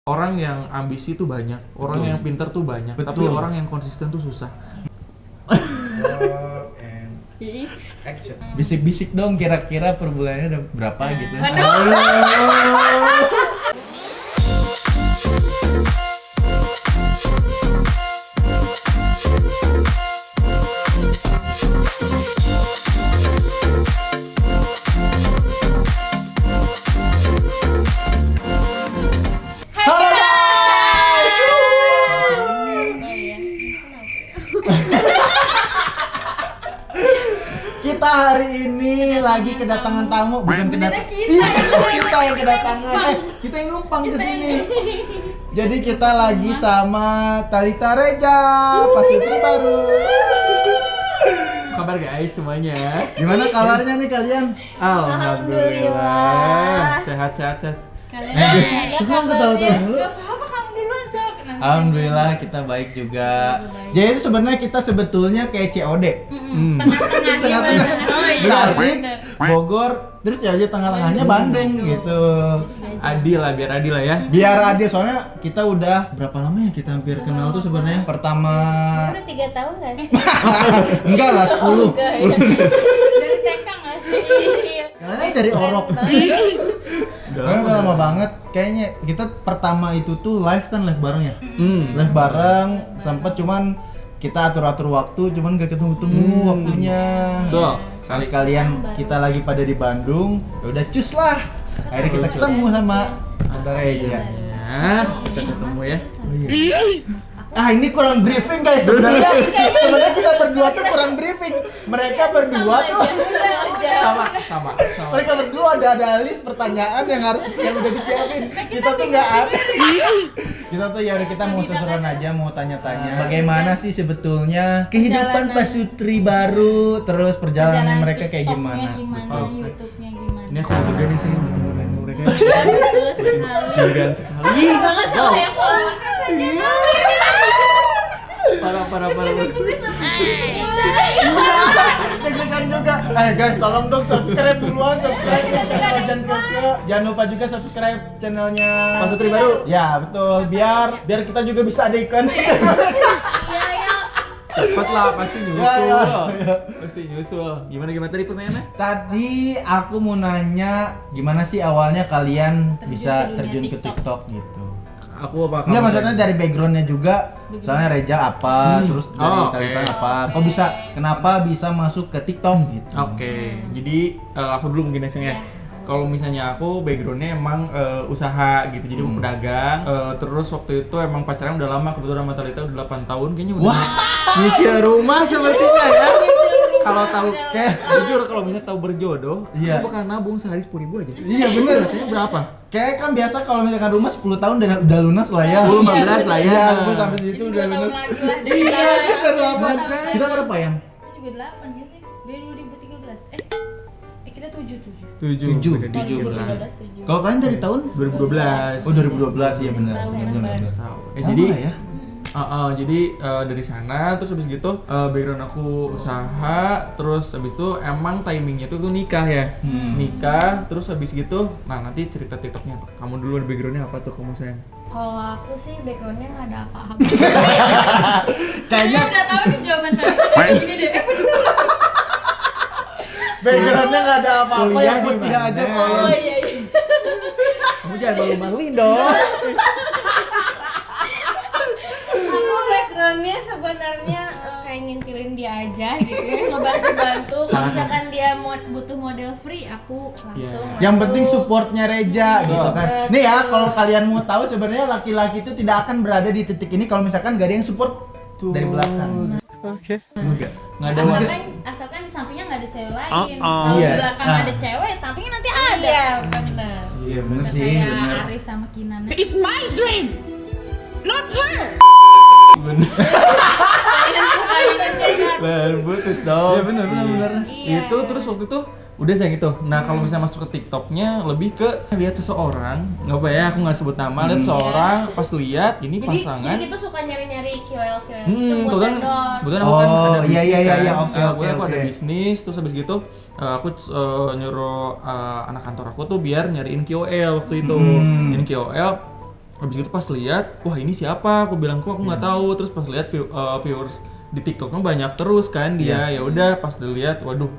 Orang yang ambisi tuh banyak, orang yang pintar tuh banyak, tapi Betul. orang yang konsisten tuh susah. Action. Bisik-bisik dong kira-kira per bulannya udah berapa gitu. Kita hari ini lagi kedatangan tamu, bukan kedatangan. Iya, kita yang kedatangan. Kita yang numpang ke sini. Jadi kita lagi sama Talitha Reja, pasutri baru. Kabar guys semuanya? Gimana kabarnya nih kalian? Alhamdulillah. Sehat-sehat. Kalian ketawa-tawa dulu. Apa kamu duluan sok? Alhamdulillah kita baik juga. Jadi itu sebenarnya kita sebetulnya kayak COD. Tengah-tengah Tasik, Bogor, terus aja tengah-tengahnya Bandung gitu. Adil lah, biar adil lah ya. Biar adil, soalnya kita udah berapa lama ya kita hampir kenal tuh sebenarnya? Pertama Udah 3 tahun gak sih? enggak lah 10. Dari TK nggak sih? Kayaknya dari Orok. Udah lama banget. Kayaknya kita pertama itu tuh live kan live bareng ya? Live bareng, sempet cuman kita atur-atur waktu, cuman gak ketemu-temu waktunya. Tuh. Sekalian kita lagi pada di Bandung, ya udah cus lah. Akhirnya kita ketemu sama Talitha Reja. Ya, kita ketemu ya. Ah ini kurang briefing guys sebenarnya. Sebenarnya kita berdua tuh kurang briefing. Mereka berdua tuh Sama. mereka berdua ada list pertanyaan yang udah disiapin. Kita tuh nggak ada. Kita tuh ya udah kita mau seseruan aja, mau tanya-tanya bagaimana sih sebetulnya kehidupan pasutri baru, terus perjalanan mereka kayak gimana. Gimana, YouTube-nya gimana? Ini aku deg-degan nih sih dengan mereka. Betul sekali. Deg-degan sekali. Banget sama ya, Masa saja. Parah. Deg-degan juga. Guys, tolong dong subscribe duluan, subscribe ya channel Jan Keke. Jangan lupa juga subscribe channelnya Pasutri baru. Ya, betul. Biar kita juga bisa ada iklan. Cepet lah, pasti nyusul. Ya. Pasti nyusul. Gimana tadi pertanyaannya? Tadi aku mau nanya gimana sih awalnya kalian bisa terjun ke TikTok. TikTok gitu. Aku apa? Enggak, maksudnya dari backgroundnya juga. Soalnya Reja apa, terus dari Talitha apa. Kok bisa, kenapa bisa masuk ke TikTok gitu? Oke, jadi aku dulu mungkin ya. Kalau misalnya aku backgroundnya emang usaha gitu, jadi aku pedagang. Terus waktu itu emang pacaran udah lama, kebetulan sama Talitha udah 8 tahun kayaknya udah. Wah, Nyicil rumah sepertinya ya. Kalau tahu kayak jujur kalau misalnya tahu berjodoh, Iya. aku bakal nabung sehari 10.000 aja. iya bener. Kayaknya berapa? Kayak kan biasa kalau misalkan rumah 10 tahun udah lunas lah ya. 10, 15 lah ya. Iya, gue sampai situ udah 2 tahun lunas. lagi lah. Iya, bener apa? Kita berapa ya? Itu juga 8 ya sih? Dari 2013. Kita 7. 7. beda dikit lah. 2013 7. Kalau kalian dari tahun? 2012. Oh 2012 iya benar. Tahun. Sama Jadi ya? jadi dari sana terus habis gitu background aku usaha, terus habis itu emang timingnya tuh nikah ya. Nikah terus habis gitu, nah nanti cerita TikToknya. Kamu dulu backgroundnya apa tuh kamu sayang? Kalau aku sih backgroundnya nggak ada apa-apa. Kayaknya Udah tahu nih jawaban tadi. Gini deh. backgroundnya nggak ada apa-apa yang putih aja. Oh iya. Kamu jangan malu-maluin dong. Aku backgroundnya sebenarnya kayak ngintilin dia aja gitu ya, ngebantu-bantu. Kalau misalkan dia butuh model free, aku langsung. Yang masuk. penting supportnya Reja gitu kan. Nih ya, kalau kalian mau tahu sebenarnya laki-laki itu tidak akan berada di titik ini kalau misalkan gak ada yang support dari belakang. Nggak ada Asalkan di sampingnya nggak ada cewek lain. Iya. Kalau di belakang ada cewek, sampingnya nanti ada. Iya, benar. Iya bener sih, Kayak bener. Aris sama Kinan. It's my dream, not her. bener. Putus dong. Iya bener. Itu terus waktu itu udah sayang itu. Nah kalau misalnya masuk ke TikToknya lebih ke lihat seseorang, nggak apa ya, aku nggak sebut nama, lihat seseorang, pas lihat ini pasangan. Jadi kita suka nyari-nyari KOL gitu buat kebetulan endorse. kebetulan aku kan ada iya, bisnis iya, kan. iya, oke, Pokoknya aku oke. ada bisnis, terus habis gitu aku nyuruh anak kantor aku tuh biar nyariin KOL waktu itu. Nyariin KOL. habis gitu pas lihat, wah ini siapa? Aku bilang kok aku nggak tahu. Terus pas lihat viewers di TikToknya banyak terus kan dia. Ya udah pas dilihat, waduh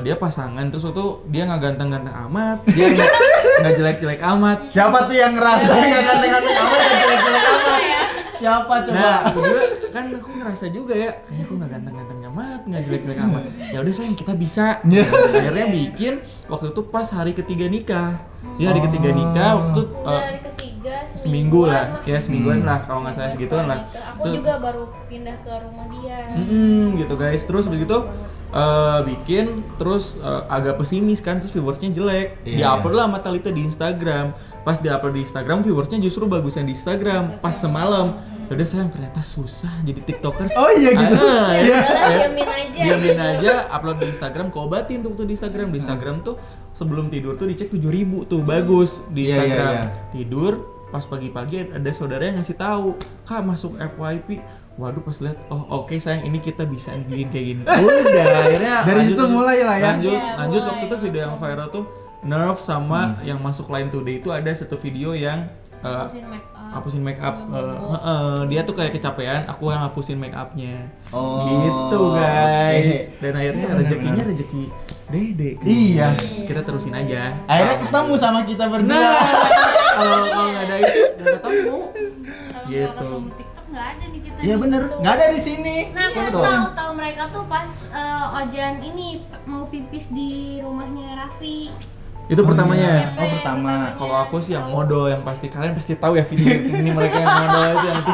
dia pasangan, terus waktu dia nggak ganteng-ganteng amat, dia nggak jelek-jelek amat. Siapa tuh yang ngerasa nggak ganteng-ganteng amat dan jelek-jelek amat? Siapa coba? Nah, aku juga kan aku ngerasa juga ya, kayaknya aku nggak ganteng-ganteng amat, nggak jelek-jelek amat. Ya udah sayang kita bisa. Akhirnya bikin waktu itu pas hari ketiga nikah. Dia hari ketiga nikah waktu itu Hari ketiga seminggu lah, ya semingguan lah kalau nggak salah segituan lah. Aku juga baru pindah ke rumah dia. Gitu guys, terus begitu bikin terus agak pesimis kan, terus viewersnya jelek. Diupload lah sama Talita di Instagram. Pas diupload di Instagram viewersnya justru bagusan di Instagram. Pas semalam, udah sayang ternyata susah jadi tiktokers. Oh iya gitu. Diamin aja. Upload di Instagram, koobatin tuh di Instagram. Di Instagram tuh sebelum tidur tuh dicek 7.000 tuh bagus di Instagram. Tidur pas pagi-pagi ada saudara yang ngasih tahu, Kak masuk FYP. Waduh pas lihat, oh oke sayang ini kita bisa bikin kayak gini. Udah akhirnya Dari situ mulai lah ya. Lanjut waktu itu video yang viral tuh Nerve sama yang masuk Line Today itu ada satu video yang hapusin make up. Dia tuh kayak kecapean, aku yang hapusin make upnya. Gitu guys. Dan akhirnya rezekinya rezeki Dede. Iya. Kita terusin aja. Akhirnya ketemu sama kita berdua. Nah, kalau nggak ada itu nggak ketemu. Kalau Gitu. nggak ketemu TikTok nggak ada nih kita. Iya bener, nggak ada di sini. Nah, aku Betul. tahu mereka tuh pas Ojan ini mau pipis di rumahnya Raffi. Itu pertamanya. Oh pertama. Kalau aku sih yang modal, yang pasti kalian pasti tahu ya video ini mereka yang modal itu yang itu.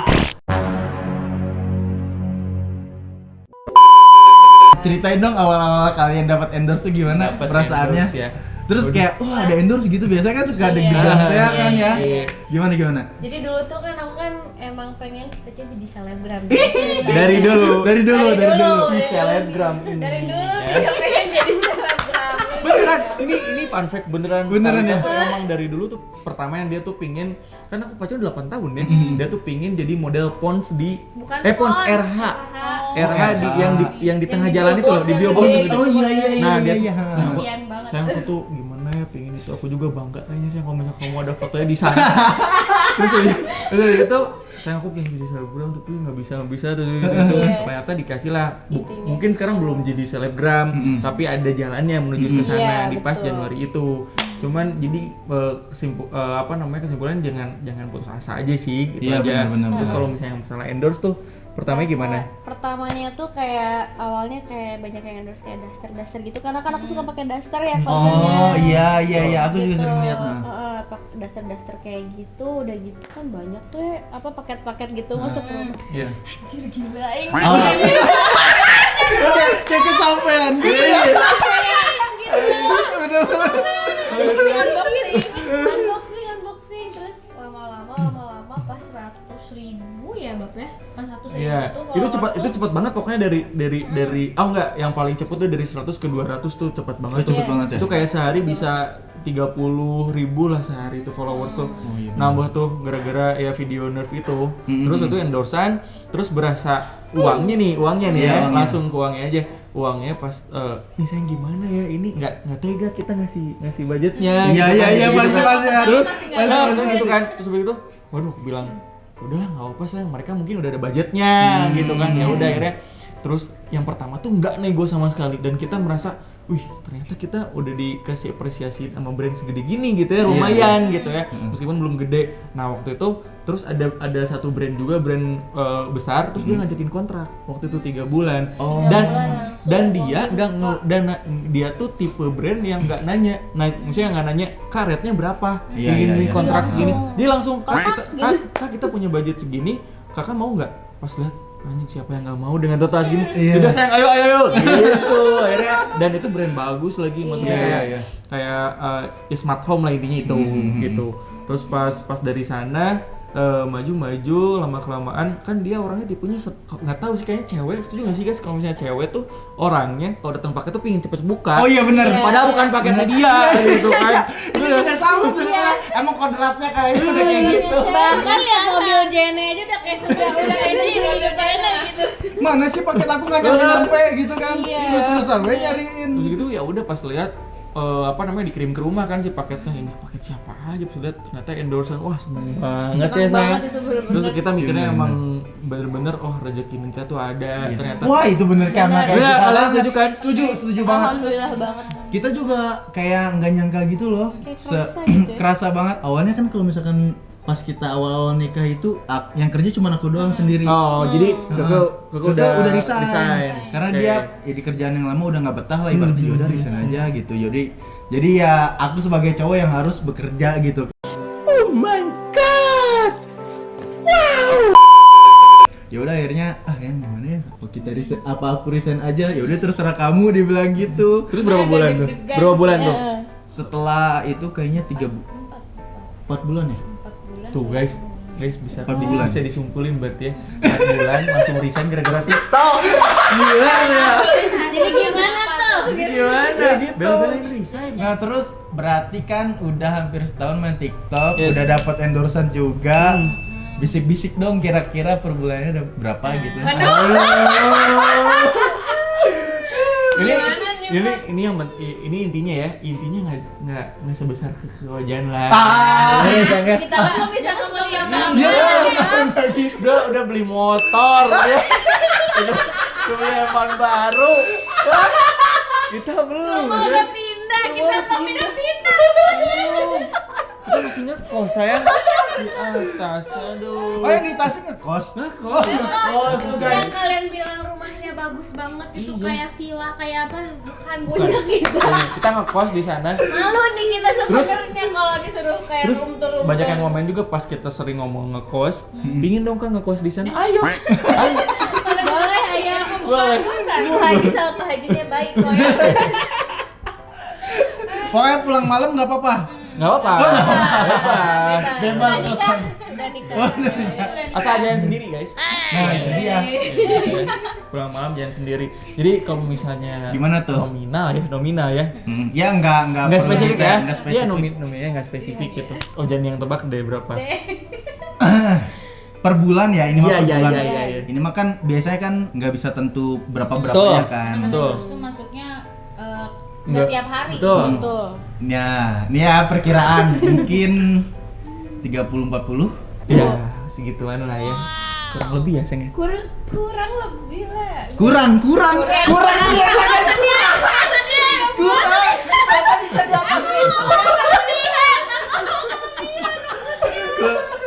Ceritain dong awal-awal kalian dapat endorse tuh gimana Dapet perasaannya? endorse ya. Terus kayak, wah ada endorse gitu, biasanya kan suka deg-degan Iya. kan ya. Iya. Gimana? Jadi dulu tuh kan aku kan emang pengen cita-cita jadi selebgram. Dari dulu. Dari dulu. Si selebgram ini. Dari dulu ya. dia pengen jadi selebgram. Beneran, ini fun fact beneran ya? tuh emang dari dulu tuh pertama yang dia tuh pingin, kan aku pacaran 8 tahun ya, dia tuh pingin jadi model Pons di Bukan Pons Pons, RH di yang di tengah Yang di jalan itu loh, di billboard billboard yang gitu. Oh iya. Nah dia iya. tuh, nah, Impian banget. sayang aku tuh gimana ya pingin itu, aku juga bangga kayaknya sih kalau misalnya kamu ada fotonya di sana. Terus itu sayang aku pengen jadi selebgram tapi nggak bisa tuh gitu. Ternyata dikasih lah. Mungkin sekarang belum jadi selebgram, tapi ada jalannya menuju ke sana di pas betul. Januari itu. Cuman jadi kesimpulan jangan putus asa aja sih gitu Iya, aja. benar. Terus kalau misalnya masalah endorse tuh pertamanya gimana? Pertamanya tuh kayak awalnya kayak banyak yang endorse kayak daster gitu karena kan aku suka pakai daster ya Oh iya, aku juga sering lihat. Daster kayak gitu, udah gitu kan banyak tuh ya, apa paket-paket gitu masuk ke rumah. Iya. Anjir gila ini. Kayak kesampean gitu ya. Unboxing terus lama-lama pas 100.000 ya Bab ya. Pas 100.000 Iya, itu cepat banget pokoknya dari yang paling cepet tuh dari 100 ke 200 tuh cepat banget. Itu cepet banget ya? Itu kayak sehari bisa 30.000 lah sehari itu followers tuh. Nambah tuh gara-gara ya video Nerve itu. Terus itu endorsan, terus berasa uangnya nih ya, langsung ke uangnya aja. Uangnya pas nih sayang gimana ya, ini nggak tega kita ngasih budgetnya. Iya, pasti. Terus gitu kan, terus begitu, waduh aku bilang udahlah nggak apa sayang, mereka mungkin udah ada budgetnya gitu kan. Ya udah akhirnya terus yang pertama tuh nggak nego sama sekali dan kita merasa wih ternyata kita udah dikasih apresiasi sama brand segede gini gitu ya, lumayan gitu ya, meskipun belum gede. Nah waktu itu terus ada satu brand juga, brand besar, terus dia ngajakin kontrak waktu itu 3 bulan. Dan dia tuh tipe brand yang nggak nanya, maksudnya nggak nanya Kak rate-nya berapa, ini kontrak segini, dia langsung Kak kita punya budget segini, kakak mau nggak? Pas lihat anjing siapa yang nggak mau dengan total segini, udah sayang ayo gitu akhirnya. Dan itu brand bagus lagi, maksudnya kayak ya smart home lah intinya itu gitu. Terus pas dari sana maju lama kelamaan kan dia orangnya tipenya nggak tahu sih, kayaknya cewek, setuju nggak sih guys kalau misalnya cewek tuh orangnya kalau datang paket tuh pingin cepet buka. Oh iya benar. Padahal bukan paketnya dia gitu kan. Itu juga sama sebenarnya. Emang kodratnya kayak itu udah kayak gitu. Bahkan lihat mobil Jene aja udah kayak udah edgy mobil Jene gitu. Mana sih paket aku nggak nyampe gitu kan? Iya. Terus gue nyariin. Terus gitu ya udah pas lihat dikirim ke rumah kan si paketnya, ini paket siapa aja, sudah ternyata endorsean, wah seneng banget ya Seneng sayang. banget itu bener-bener. Terus kita mikirnya Bener. emang bener-bener rezeki nikah tuh ada ternyata. Wah itu bener karena Bener. kayak Bener, kita kalian banget. setuju kan? Setuju banget. Alhamdulillah banget. Kita juga kayak nggak nyangka gitu loh. Kayak kerasa gitu ya. Kerasa banget. Awalnya kan kalau misalkan pas kita awal-awal nikah itu yang kerja cuma aku doang sendiri. Oh, jadi Keke udah resign. Karena Oke. dia ya di kerjaan yang lama udah nggak betah lah ibaratnya, udah resign aja gitu. Jadi ya aku sebagai cowok yang harus bekerja gitu. Oh my god. Wow. Ya udah akhirnya yang gimana ya? Apa kita resign? Apa aku resign aja? Ya udah terserah kamu, dia bilang gitu. Terus berapa bulan tuh? deg-degan Berapa bulan sih, tuh? Setelah itu kayaknya 4 bulan ya? 4 bulan. Tuh guys bisa 4 bulan. bisa disumpulin berarti ya. 4 bulan langsung resign gara-gara TikTok. Gila ya. Jadi gimana tuh? Gimana? gitu. Bela-belain resign. Nah terus berarti kan udah hampir setahun main TikTok, Yes. udah dapat endorsean juga. Bisik-bisik dong kira-kira per bulannya udah berapa gitu. Ini intinya ya, nggak sebesar kekewajan lah. Kita kan belum bisa ngomong apa-apa. Iya, gitu. Udah beli motor ya. Udah beli handphone baru. Kita belum. Mau ya. udah pindah, kita mau pindah-pindah. Belum. Kita masih ngekos sayang di atas. Aduh. Oh yang di Tasik ngekos? Ngekos. Ngekos tuh guys. Yang kalian bilang rumahnya bagus banget itu Iya. kayak villa kayak apa? Bukan punya kita. Kita ngekos di sana. Malu nih kita Terus- sebenarnya kalau disuruh kayak Terus room to room. banyak yang komen juga pas kita sering ngomong ngekos, pingin dong kan ngekos di sana. Ayo. Boleh ayo. Boleh. Bu Haji sama Pak Hajinya baik kok ya. Pokoknya pulang malam nggak apa-apa. Nggak apa-apa. Bebas. Bebas Udah kosan. nikah. Udah nikah. Asal jangan sendiri guys. Nah itu dia. Pulang malam jangan sendiri. Jadi kalau misalnya Di mana tuh? Nominal ya. Ya nggak Nggak perlu spesifik juga, ya. nggak Iya spesifik. nominalnya nggak spesifik gitu. Oh jangan yang tebak deh berapa. Per bulan ya ini mah Iya, per iya, bulan. iya. Ini mah kan biasanya kan nggak bisa tentu berapa Betul. ya kan. Betul. Terus tuh masuknya Nggak- nggak tiap hari. Betul. Tuh. Ya, ini ya perkiraan mungkin 30-40. Ya segituan lah ya. Kurang lebih ya sayang. Kurang lebih lah. Kurang. Kurang.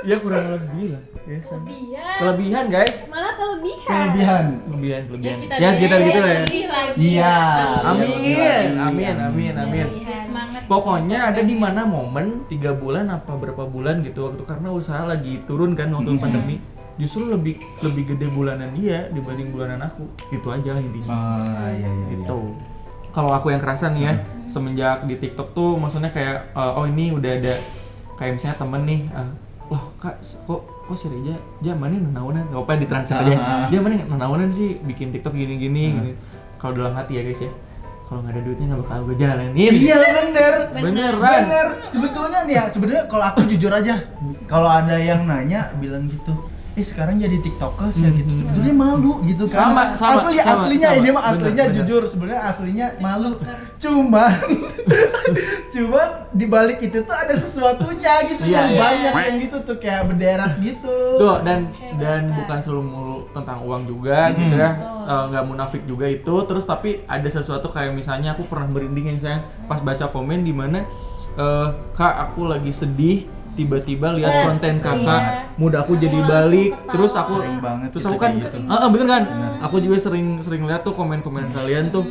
Ya kurang lebih lah. Ya sayang. Iya. Kelebihan guys. Malah kelebihan. Kelebihan. Kelebihan. kita Ya sekitar biayain gitu lah ya. lebih lagi. Iya. Amin. Biar semangat. Pokoknya ada di mana momen 3 bulan apa berapa bulan gitu waktu karena usaha lagi turun kan waktu pandemi. Justru lebih gede bulanan dia dibanding bulanan aku. Itu aja lah intinya. Iya. Gitu. Kalau aku yang kerasa nih ya, semenjak di TikTok tuh maksudnya kayak ini udah ada kayak misalnya temen nih, loh kak kok si Reja mana nenaunan, nggak apa ditranslate aja, mana nenaunan sih bikin TikTok gini. Kalau dalam hati ya guys ya, kalau nggak ada duitnya nggak bakal gue jalanin. Iya bener. Beneran. Bener. Sebenarnya nih ya, sebenarnya kalau aku jujur aja, kalau ada yang nanya bilang gitu, sekarang jadi tiktokers ya gitu, sebetulnya malu gitu kan. Sama, Aslinya sama. ini mah aslinya Bener. jujur sebenarnya aslinya malu. Cuman di balik itu tuh ada sesuatunya gitu Iya, yang iya. banyak yang gitu tuh kayak berderet gitu. Tuh dan bukan selalu tentang uang juga gitu ya, nggak munafik juga itu. Terus tapi ada sesuatu kayak misalnya aku pernah merinding yang sayang pas baca komen di mana kak aku lagi sedih tiba-tiba lihat konten kakak mood aku jadi balik terus aku Sering banget terus kita aku kan kayak gitu. bener kan aku juga sering lihat tuh komen-komen kalian tuh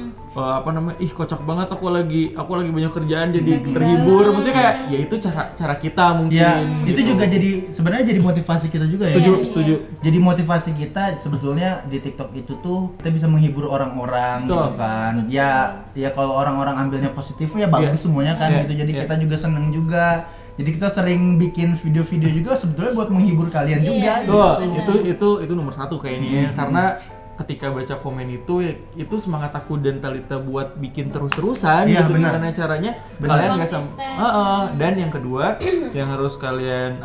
kocak banget aku lagi banyak kerjaan jadi terhibur maksudnya kayak ya itu cara kita mungkin Ya, itu gitu. juga jadi sebenarnya jadi motivasi kita juga ya. setuju Jadi motivasi kita sebetulnya di TikTok itu tuh kita bisa menghibur orang-orang gitu Betul. kan. Ya kalau orang-orang ambilnya positif ya bagus Iya. semuanya kan Iya, gitu. Jadi iya. kita juga seneng juga. Jadi kita sering bikin video-video juga sebetulnya buat menghibur kalian juga Tuh, gitu. itu nomor satu kayaknya ya. Karena ketika baca komen itu ya, itu semangat aku dan Talita buat bikin terus-terusan Iya, gitu. benar. Gimana caranya Benar. kalian nggak Konsisten. dan yang kedua yang harus kalian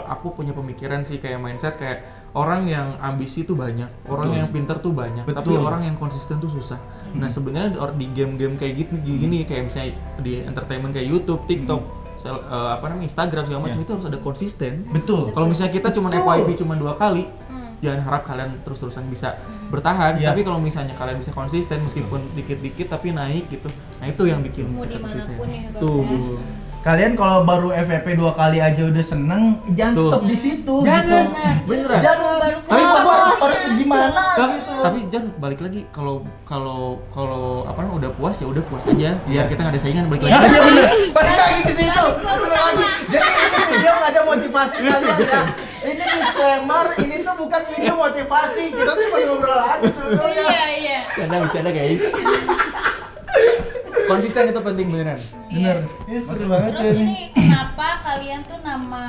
aku punya pemikiran sih kayak mindset kayak orang yang ambisi tuh banyak, orang yang pintar tuh banyak, tapi Betul. orang yang konsisten tuh susah. Nah sebenarnya di game-game kayak gini kayak misalnya di entertainment kayak YouTube, TikTok, Instagram segala macam Iya. itu harus ada konsisten. Betul. Kalau misalnya kita cuma Betul. FYP cuma 2 kali, jangan harap kalian terus-terusan bisa bertahan. Iya. Tapi kalau misalnya kalian bisa konsisten meskipun dikit-dikit tapi naik gitu, nah itu yang bikin Mau kita dimanapun konsisten. ya, Bang, Tuh. ya. Bu. Kalian kalau baru FVP 2 kali aja udah seneng, jangan Tuh. stop di situ. Jangan. Gitu. Beneran. Jangan. Tapi harus gimana gitu. Tapi jangan balik lagi kalau udah puas ya udah puas aja. Biar kita nggak ada saingan balik lagi. Iya bener. Balik lagi ke situ. Bener lagi. Jadi ini video nggak ada motivasi kalian ya. Ini disclaimer, ini tuh bukan video motivasi. Kita cuma ngobrol aja sebenarnya. Iya. Bercanda guys. Konsisten itu penting beneran. Bener. Ini seru banget Terus ya nih. ini kenapa kalian tuh nama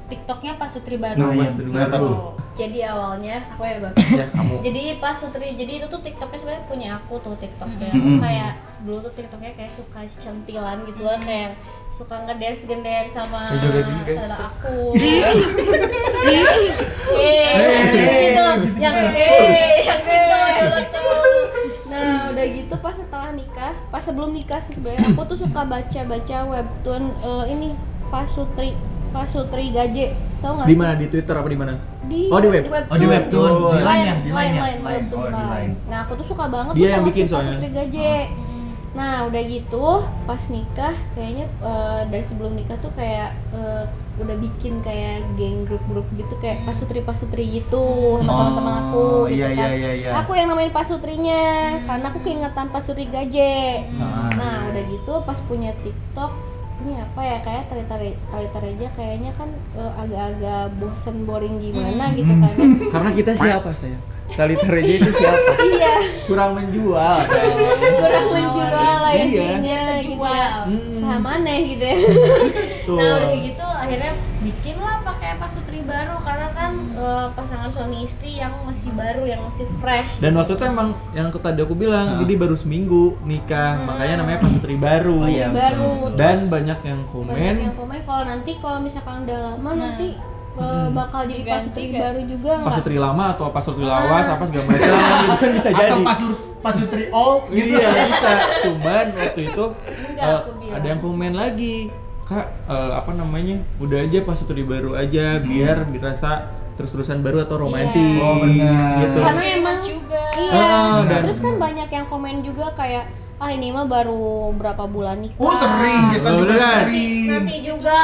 TikToknya Pasutri Baru? Nah, iya, Pasutri kenapa Baru. tuh? Jadi awalnya aku ya Bang. Ya kamu. Jadi pas Sutri, jadi itu tuh TikToknya sebenarnya punya aku tuh TikToknya. Mm-hmm. Aku kayak dulu tuh TikToknya kayak suka centilan gitu lah, kayak suka ngedance sama Ya, joget gini, guys. saudara aku. Hey, yang gitu dulu tuh. Nah udah gitu pas setelah nikah, pas sebelum nikah sih sebenarnya aku tuh suka baca webtoon ini Pasutri Gaje, tau nggak? Di mana, di Twitter apa di mana? Oh, di web. Oh, di webtoon. Di Line ya? Di Line ya? Line, Line. Oh, di Line. Nah aku tuh suka banget Dia tuh yang sama bikin si soalnya. Pasutri Gaje. Nah udah gitu pas nikah kayaknya dari sebelum nikah tuh kayak udah bikin kayak geng grup gitu kayak pasutri gitu sama teman-teman aku gitu iya, kan. iya. Aku yang namain pasutrinya karena aku keingetan Pasutri Gaje. Nah udah gitu pas punya TikTok ini apa ya kayak Talita Reja kayaknya kan agak-agak bosen boring gimana gitu kan. Karena kita siapa sayang? Talita Reja itu siapa? Iya. Kurang menjual kayaknya. Kurang menjual lah Iya. intinya gitu ya. Sama aneh gitu ya. Tuh. Nah udah gitu akhirnya bikin lah pakai Pasutri Baru karena kan pasangan suami istri yang masih baru yang masih fresh. Dan waktu itu emang yang tadi aku bilang, jadi baru seminggu nikah, makanya namanya Pasutri Baru. Oh, iya. Baru. Dan banyak yang Banyak yang komen komen kalau misalkan udah lama nanti bakal jadi Diganti Pasutri nggak? Baru juga nggak? Pasutri lama atau Pasutri lawas apa segala macam itu kan bisa jadi. Atau Pasutri all gitu. Iya bisa. Cuman waktu itu Enggak, aku bilang. ada yang komen lagi, Kak udah aja Pasutri Baru aja biar dirasa terus-terusan baru atau romantis Iya. Oh, benar. gitu. Karena Mas emang juga. iya. dan- Terus kan banyak yang komen juga kayak ini mah baru berapa bulan nikah. Oh sering, kita Oh, juga beneran? sering. Nanti juga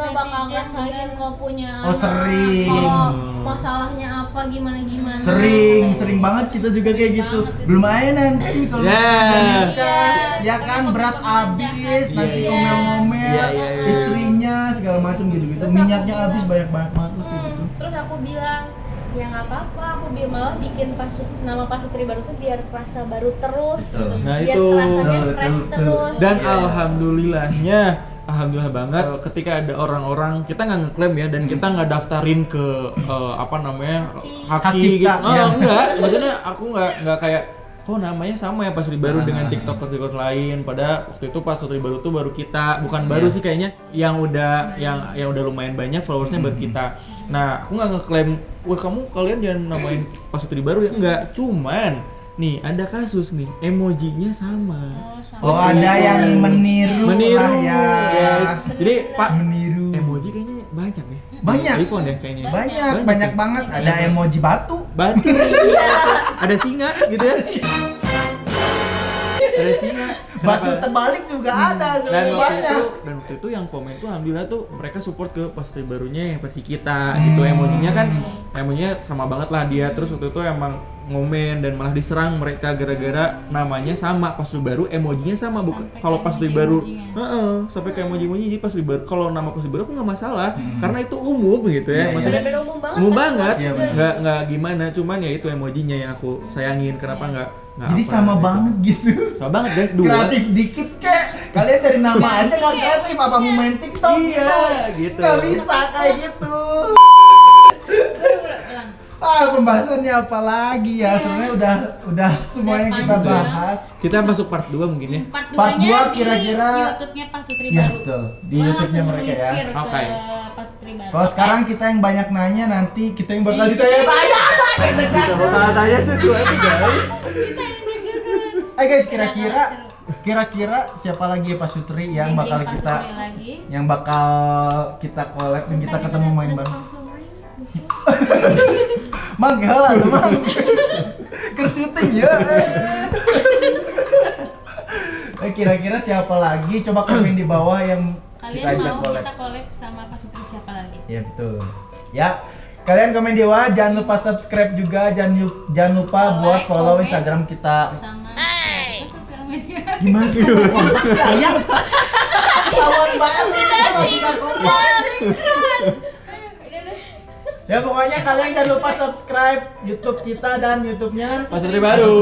bakal netizen ngerasain juga. kalau punya Oh, anak, sering. kalau masalahnya apa gimana. Sering banget kita juga kayak gitu. Belum aja nanti kalau Ya. udah nikah, ya kan beras habis, nanti Iya. ngomel-ngomel, Iya. istrinya segala macam gitu-gitu. Terus aku Minyaknya bilang, habis banyak banget lah kayak gitu. Terus aku bilang ya nggak apa-apa, aku malah bikin nama Pasutri Baru tuh biar kerasa baru terus Betul. gitu. Nah, Biar itu. kerasanya Betul, fresh betul. terus. Dan gitu. alhamdulillah banget ketika ada orang-orang kita nggak ngeklaim ya dan kita nggak daftarin ke Hak haki cipta, gitu. ya. Enggak, maksudnya aku nggak kayak kok namanya sama ya Pasutri Baru dengan TikToker lain. Pada waktu itu Pasutri Baru tuh baru kita, bukan baru sih kayaknya yang udah lumayan banyak followersnya baru kita. Nah, aku nggak ngeklaim, wah kalian jangan namain Pasutri Baru ya enggak. Cuman nih ada kasus nih emojinya sama. Oh ada yang meniru lah ya. guys. Jadi Pak Meniru. emoji kayaknya banyak ya. Banyak. Di iPhone ya kayaknya. Banyak banget. Ada emoji batu. Batu. Ada singa gitu ya. Ada singa. Batu Kenapa? terbalik juga ada. Dan sebenarnya waktu banyak. itu yang komen tuh alhamdulillah tuh mereka support ke Pasutri Barunya yang versi kita gitu. Emojinya kan sama banget lah dia. Terus waktu itu emang ngomen dan malah diserang mereka gara-gara namanya sama Pasutri Baru, emojinya sama bukan. Sampai Kalau ke Pasutri Baru emoji-emojinya. sampai ke emoji-emoji jadi Pasutri Baru. Kalau nama Pasutri Baru aku nggak masalah karena itu umum gitu Iya, ya. iya. Maksudnya Bener-bener umum banget. umum pas banget, Iya, juga. bener. nggak gimana, cuman ya itu emojinya yang aku sayangin. Kenapa nggak Jadi apa sama gitu. banget gitu. Sama banget guys, dua. Kreatif dikit kek. Kalian dari nama aja nggak kreatif apa mau main TikTok Iya, gitu. Nggak bisa kayak gitu. Ulang. Ah pembahasannya apa lagi ya? Sebenarnya udah semuanya kita panjang. bahas. Kita masuk part 2 mungkin ya. Part Part 2-nya dua kira-kira- di YouTube-nya Pak Sutri Iya, baru. betul. Di Gua YouTube-nya langsung mereka ya. melipir Oke. ke Pak Sutri baru. Kalau sekarang kita yang banyak nanya, nanti kita yang bakal ditanya-tanya. Kita bakal tanya sesuatu guys. Guys, kira-kira siapa lagi ya Pak Sutri yang bakal Pak kita Sutri lagi. collab dan kita ketemu main bareng? Langsung main. Mang heula tuh mang. Keur syuting ya. Kira-kira siapa lagi? Coba komen di bawah yang kita Kalian ajak mau collab. kita collab sama Pak Sutri siapa lagi? Ya betul. Ya, kalian komen di bawah, jangan lupa subscribe juga, jangan lupa buat follow komen. Instagram kita. Sama kita sosial media. Gimana sih? Kompak sih ayam. Lawan banget kalau kita kompak. Ya pokoknya kalian jangan lupa subscribe YouTube kita dan YouTube-nya Pak Sutri baru.